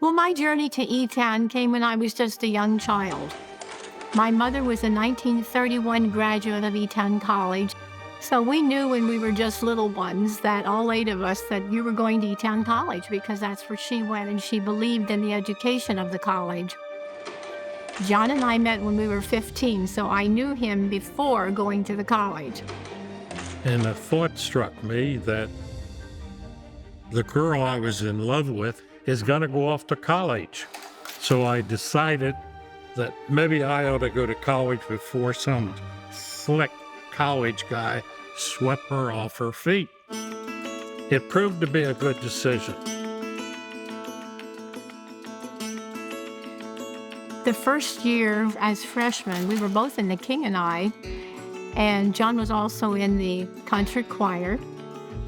Well, my journey to Eton came when I was just a young child. My mother was a 1931 graduate of Eton College, so we knew when we were just little ones, that all 8 of us, that you were going to Eton College because that's where she went, and she believed in the education of the college. John and I met when we were 15, so I knew him before going to the college. And a thought struck me that the girl I was in love with is going to go off to college. So I decided that maybe I ought to go to college before some slick college guy swept her off her feet. It proved to be a good decision. The first year as freshmen, we were both in the King and I, and John was also in the concert choir.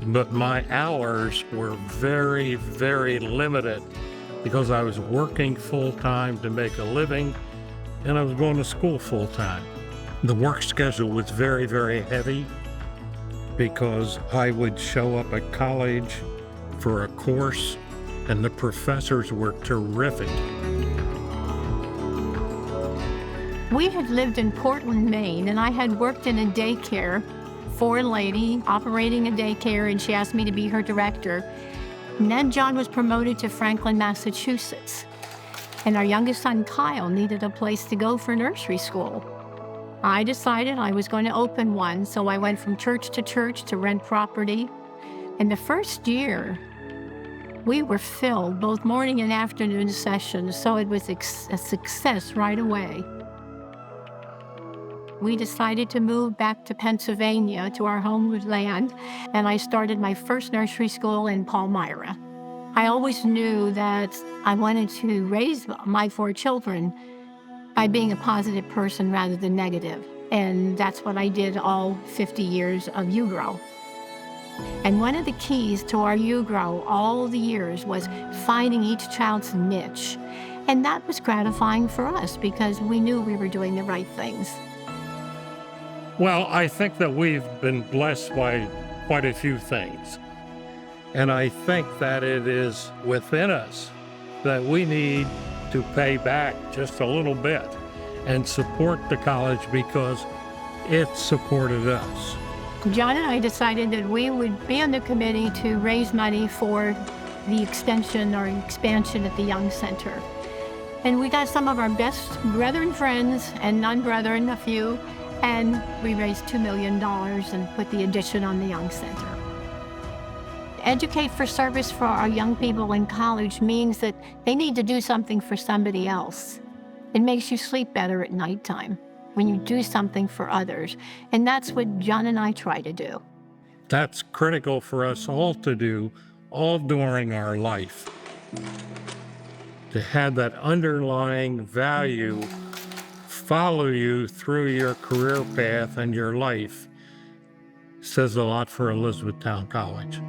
But my hours were very, very limited because I was working full-time to make a living, and I was going to school full-time. The work schedule was very, very heavy because I would show up at college for a course, and the professors were terrific. We had lived in Portland, Maine, and I had worked in a daycare for a lady operating a daycare, and she asked me to be her director. And then John was promoted to Franklin, Massachusetts. And our youngest son, Kyle, needed a place to go for nursery school. I decided I was going to open one, so I went from church to rent property. And the first year, we were filled, both morning and afternoon sessions, so it was a success right away. We decided to move back to Pennsylvania, to our homeland, and I started my first nursery school in Palmyra. I always knew that I wanted to raise my 4 children by being a positive person rather than negative, and that's what I did all 50 years of UGRO. And one of the keys to our UGRO all the years was finding each child's niche, and that was gratifying for us because we knew we were doing the right things. Well, I think that we've been blessed by quite a few things. And I think that it is within us that we need to pay back just a little bit and support the college because it supported us. John and I decided that we would be on the committee to raise money for the extension or expansion at the Young Center. And we got some of our best brethren friends and non-brethren, a few, and we raised $2 million and put the addition on the Young Center. Educate for service for our young people in college means that they need to do something for somebody else. It makes you sleep better at nighttime when you do something for others. And that's what John and I try to do. That's critical for us all to do, all during our life. To have that underlying value follow you through your career path and your life says a lot for Elizabethtown College.